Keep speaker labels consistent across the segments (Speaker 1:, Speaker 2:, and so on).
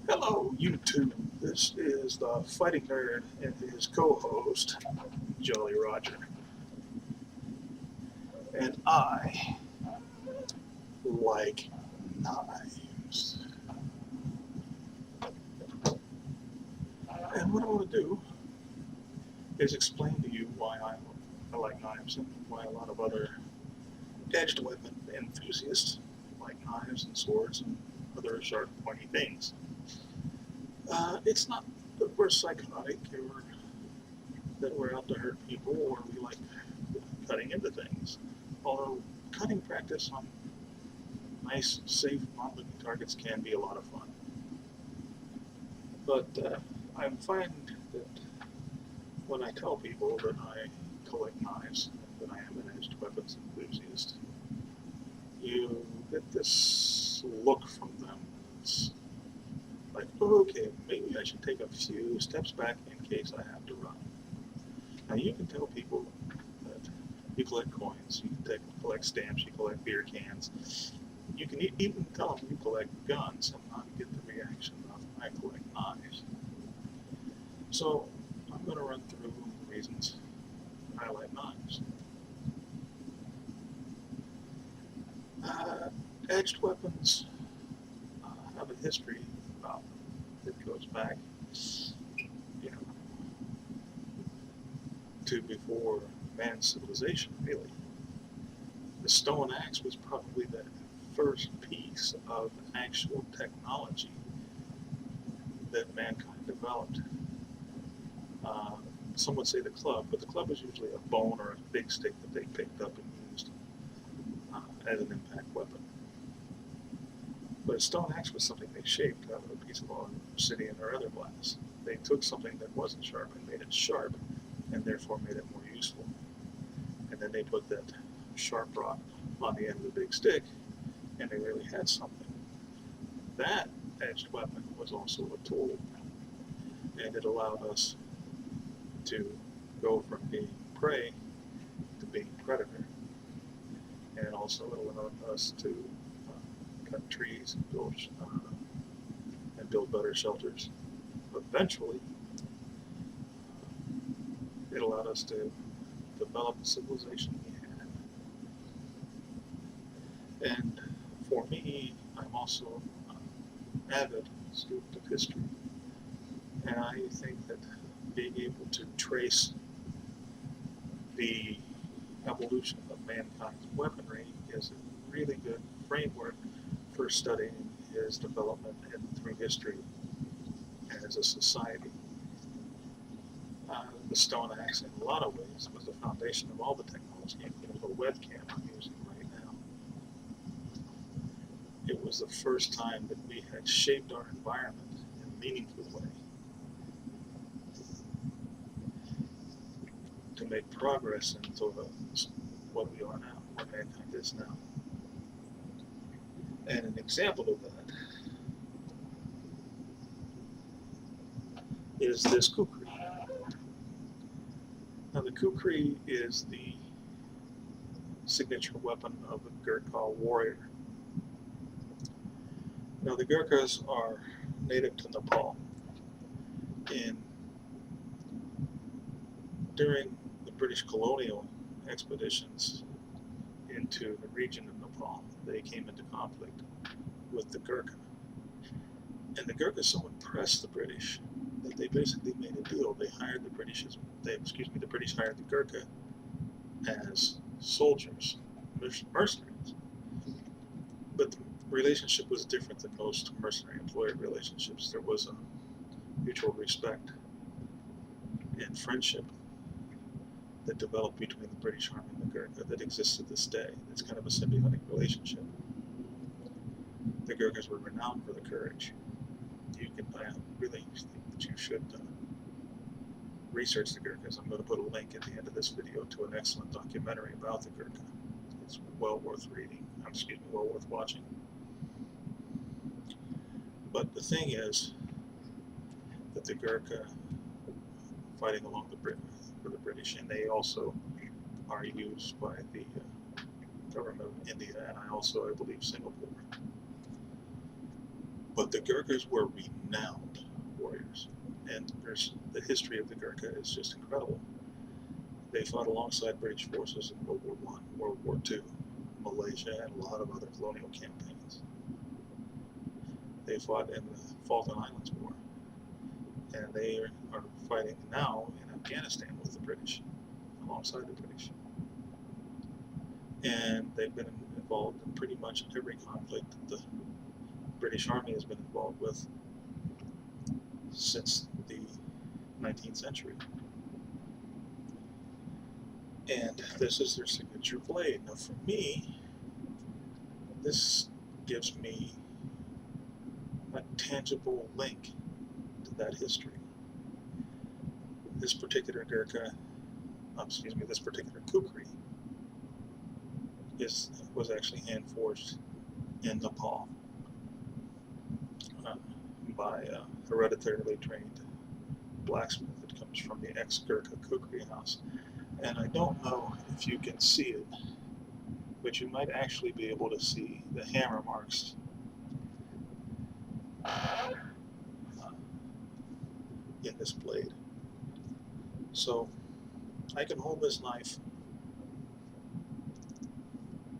Speaker 1: Hello, YouTube. This is the Fighting Nerd and his co-host, Jolly Roger. And I like knives. And what I want to do is explain to you why I like knives and why a lot of other edged weapon enthusiasts like knives and swords and other sharp, pointy things. It's not that we're psychotic or that we're out to hurt people or we like cutting into things. Although cutting practice on nice, safe, non-living targets can be a lot of fun. But I find that when I tell people that I collect knives, that I am an edged weapons enthusiast, you get this look from them. It's like, oh, okay, maybe I should take a few steps back in case I have to run. Now you can tell people that you collect coins, you can collect stamps, you collect beer cans. You can even tell them you collect guns and not get the reaction of I collect knives. So I'm going to run through the reasons I like knives. Edged weapons have a history that goes back, you know, to before man's civilization, really. The stone axe was probably the first piece of actual technology that mankind developed. Some would say the club, but the club is usually a bone or a big stick that they picked up and used as an impact weapon. But a stone axe was something they shaped out of a piece of obsidian or other glass. They took something that wasn't sharp and made it sharp, and therefore made it more useful. And then they put that sharp rock on the end of the big stick, and they really had something. That edged weapon was also a tool, and it allowed us to go from being prey to being predator. And also it allowed us to cut trees and build better shelters. Eventually, it allowed us to develop the civilization we had. And for me, I'm also an avid student of history. And I think that being able to trace the evolution of mankind's weaponry is a really good framework for studying his development through history as a society. The stone axe, in a lot of ways, was the foundation of all the technology, including the webcam I'm using right now. It was the first time that we had shaped our environment in a meaningful way to make progress into what we are now, what mankind is now. And an example of that is this kukri. Now the kukri is the signature weapon of the Gurkha warrior. Now the Gurkhas are native to Nepal. During the British colonial expeditions into the region of Nepal, they came into conflict with the Gurkha. And the Gurkha so impressed the British that they basically made a deal. They hired the British hired the Gurkha as soldiers, mercenaries. But the relationship was different than most mercenary employer relationships. There was a mutual respect and friendship that developed between the British Army and the Gurkha that exists to this day. It's kind of a symbiotic relationship. The Gurkhas were renowned for the courage. I really think that you should research the Gurkhas. I'm going to put a link at the end of this video to an excellent documentary about the Gurkha. It's well worth well worth watching. But the thing is that the Gurkha fighting along for the British, and they also are used by the government of India, and I believe, Singapore. But the Gurkhas were renowned warriors, and the history of the Gurkha is just incredible. They fought alongside British forces in World War I, World War II, Malaysia, and a lot of other colonial campaigns. They fought in the Falkland Islands War, and they are fighting now in Afghanistan with the British, alongside the British. And they've been involved in pretty much every conflict that the British Army has been involved with since the 19th century. And this is their signature blade. Now for me, this gives me a tangible link to that history. This particular Gurkha, this particular kukri was actually hand forged in Nepal by a hereditarily trained blacksmith that comes from the ex-Gurkha kukri house. And I don't know if you can see it, but you might actually be able to see the hammer marks in this blade. So I can hold this knife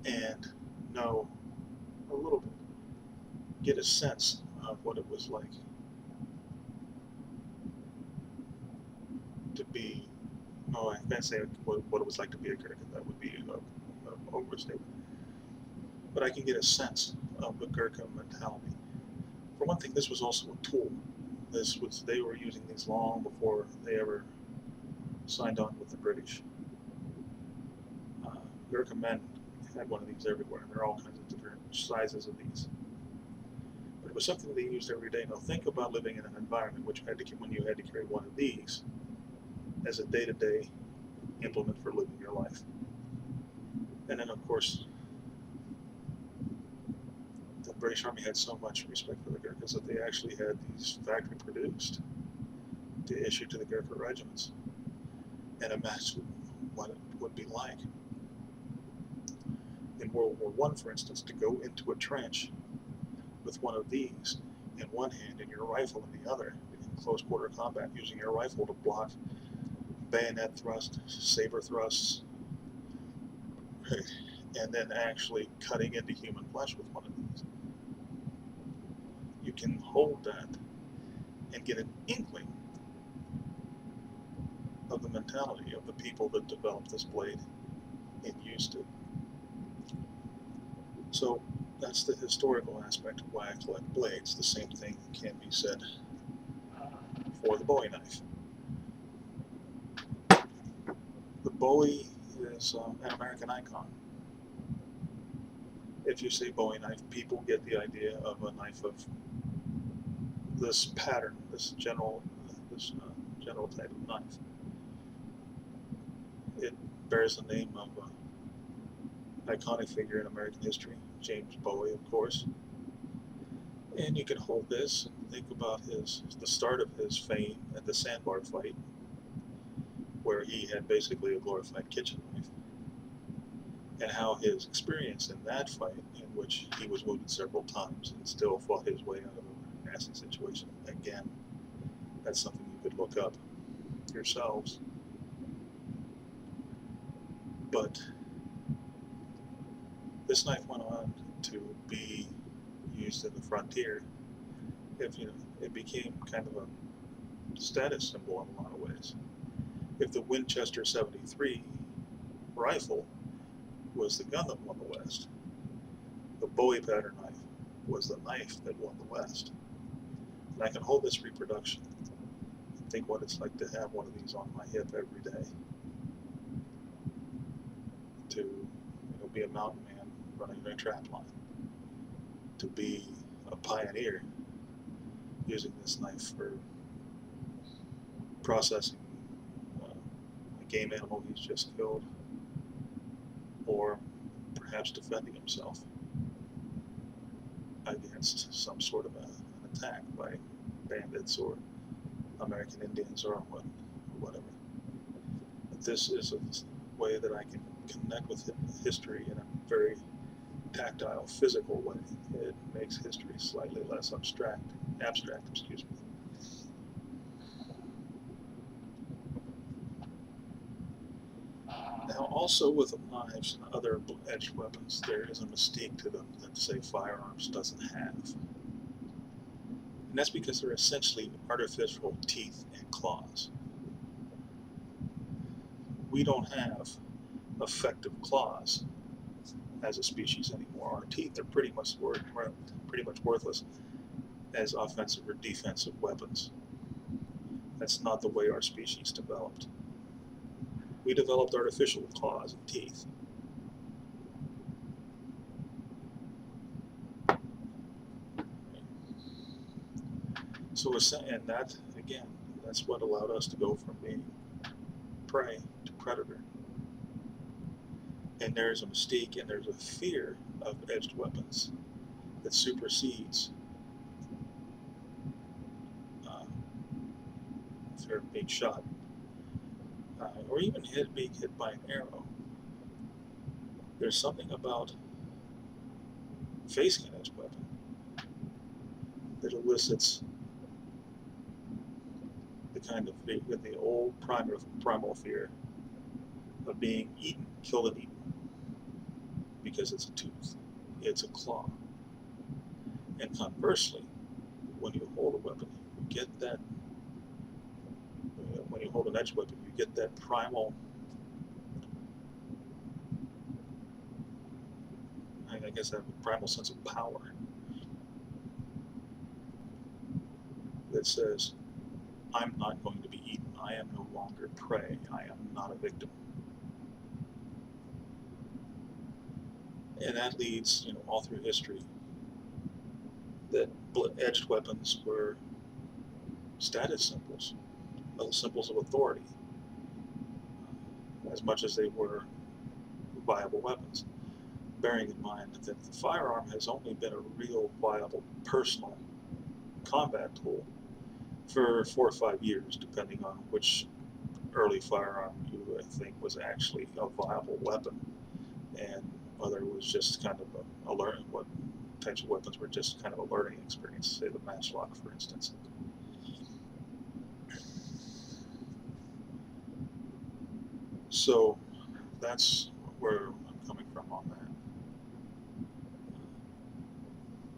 Speaker 1: and know a little bit, get a sense of what it was like to be, I can't say what it was like to be a Gurkha, that would be an overstatement. But I can get a sense of the Gurkha mentality. For one thing, this was also a tool. They were using these long before they ever signed on with the British. Gurkha men had one of these everywhere, and there are all kinds of different sizes of these. But it was something they used every day. Now think about living in an environment when you had to carry one of these as a day-to-day implement for living your life. And then, of course, the British Army had so much respect for the Gurkhas that they actually had these factory-produced to issue to the Gurkha regiments. And imagine what it would be like in World War I, for instance, to go into a trench with one of these in one hand and your rifle in the other, in close quarter combat, using your rifle to block bayonet thrust, saber thrusts, and then actually cutting into human flesh with one of these. You can hold that and get an inkling of the mentality of the people that developed this blade and used it. So that's the historical aspect of why I collect blades. The same thing can be said for the Bowie knife. The Bowie is an American icon. If you say Bowie knife, people get the idea of a knife of this pattern, this general type of knife. It bears the name of an iconic figure in American history, James Bowie, of course. And you can hold this and think about the start of his fame at the sandbar fight, where he had basically a glorified kitchen knife, and how his experience in that fight, in which he was wounded several times and still fought his way out of a nasty situation. Again, that's something you could look up yourselves. But this knife went on to be used in the frontier. It became kind of a status symbol in a lot of ways. If the Winchester 73 rifle was the gun that won the West, the Bowie pattern knife was the knife that won the West. And I can hold this reproduction and think what it's like to have one of these on my hip every day. To be a mountain man running a trap line. To be a pioneer using this knife for processing a game animal he's just killed, or perhaps defending himself against some sort of an attack by bandits or American Indians or whatever. But this is a way that I can connect with history in a very tactile, physical way. It makes history slightly less abstract, excuse me. Now, also with knives and other edged weapons, there is a mystique to them that, say, firearms doesn't have. And that's because they're essentially artificial teeth and claws. We don't have effective claws as a species anymore. Our teeth are pretty much worthless as offensive or defensive weapons. That's not the way our species developed. We developed artificial claws and teeth. So, and that, again, that's what allowed us to go from being prey to predator. And there's a mystique and there's a fear of edged weapons that supersedes fear of being shot, or even being hit by an arrow. There's something about facing an edged weapon that elicits the kind of the old primal fear of being eaten, killed and eaten, because it's a tooth, it's a claw. And conversely, when you hold a weapon, you get that. When you hold an edged weapon, you get that primal, I guess, that primal sense of power that says, I'm not going to be eaten. I am no longer prey. I am not a victim. And that leads, all through history, that edged weapons were status symbols, little symbols of authority, as much as they were viable weapons. Bearing in mind that the firearm has only been a real viable personal combat tool for 4 or 5 years, depending on which early firearm you think was actually a viable weapon, and whether it was just kind of what types of weapons were just kind of a learning experience, say the matchlock, for instance. So that's where I'm coming from on that.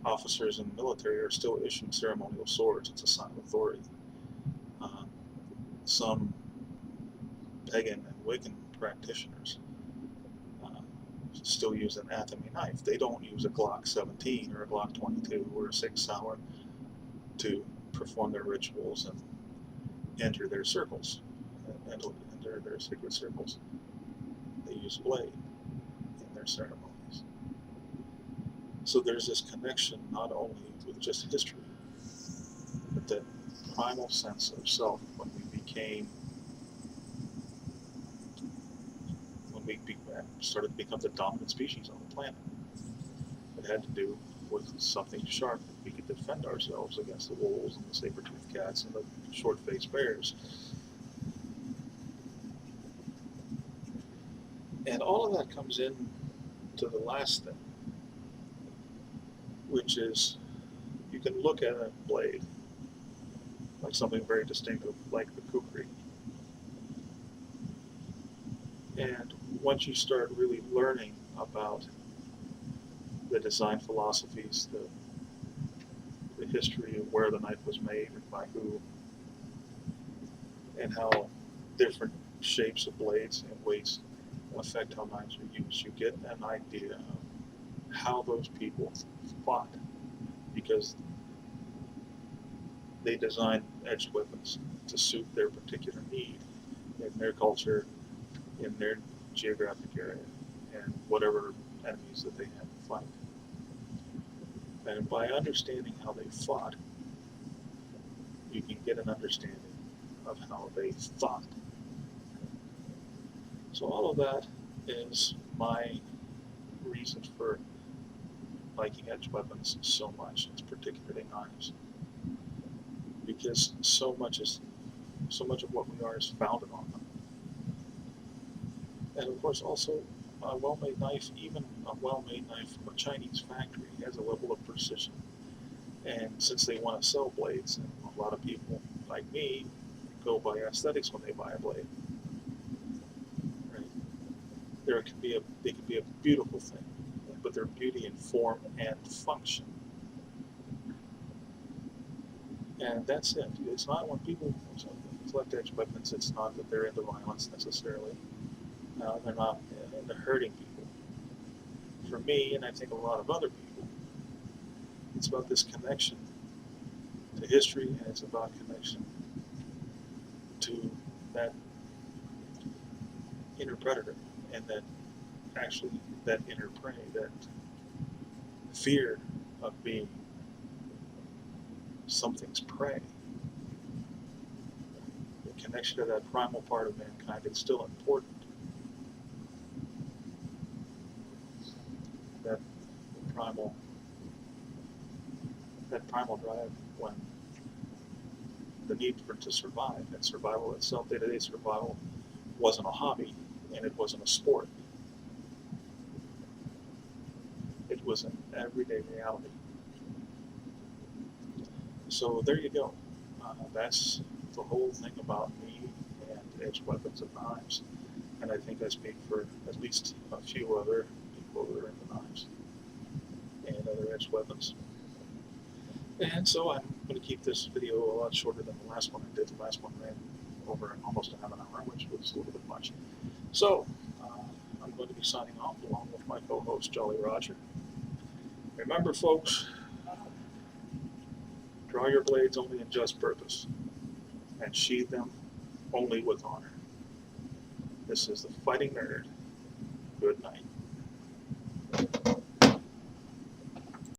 Speaker 1: Officers in the military are still issuing ceremonial swords. It's a sign of authority. Some pagan and Wiccan practitioners still use an Athame knife. They don't use a Glock 17 or a Glock 22 or a 6 Sauer to perform their rituals and enter their circles, enter their sacred circles. They use blade in their ceremonies. So there's this connection not only with just history, but that primal sense of self when we started to become the dominant species on the planet. It had to do with something sharp that we could defend ourselves against the wolves and the saber-toothed cats and the short-faced bears. And all of that comes in to the last thing, which is you can look at a blade like something very distinctive, like the kukri. And once you start really learning about the design philosophies, the history of where the knife was made and by who, and how different shapes of blades and weights affect how knives are used, you get an idea of how those people fought, because they designed edged weapons to suit their particular need in their culture, in their geographic area, and whatever enemies that they had to fight. And by understanding how they fought, you can get an understanding of how they thought. So all of that is my reason for liking edged weapons so much, particularly knives, because so much of what we are is founded on them. And of course, also a well-made knife, even a well-made knife from a Chinese factory has a level of precision. And since they want to sell blades, and a lot of people like me go by aesthetics when they buy a blade, right? They can be a beautiful thing, but they're beauty in form and function. And that's it. It's not when people collect edge weapons, it's not that they're into violence necessarily. They're not into hurting people. For me, and I think a lot of other people, it's about this connection to history, and it's about connection to that inner predator, and that actually that inner prey, that fear of being something's prey. The connection to that primal part of mankind is still important. That primal drive, when the need to survive, and survival itself, day-to-day survival, wasn't a hobby, and it wasn't a sport. It was an everyday reality. So there you go. That's the whole thing about me and edged weapons and knives. And I think I speak for at least a few other people that are into knives and other edged weapons. And so I'm going to keep this video a lot shorter than the last one I did. The last one ran over almost half an hour, which was a little bit much. So I'm going to be signing off along with my co-host, Jolly Roger. Remember, folks, draw your blades only in just purpose, and sheathe them only with honor. This is the Fighting Nerd. Good night.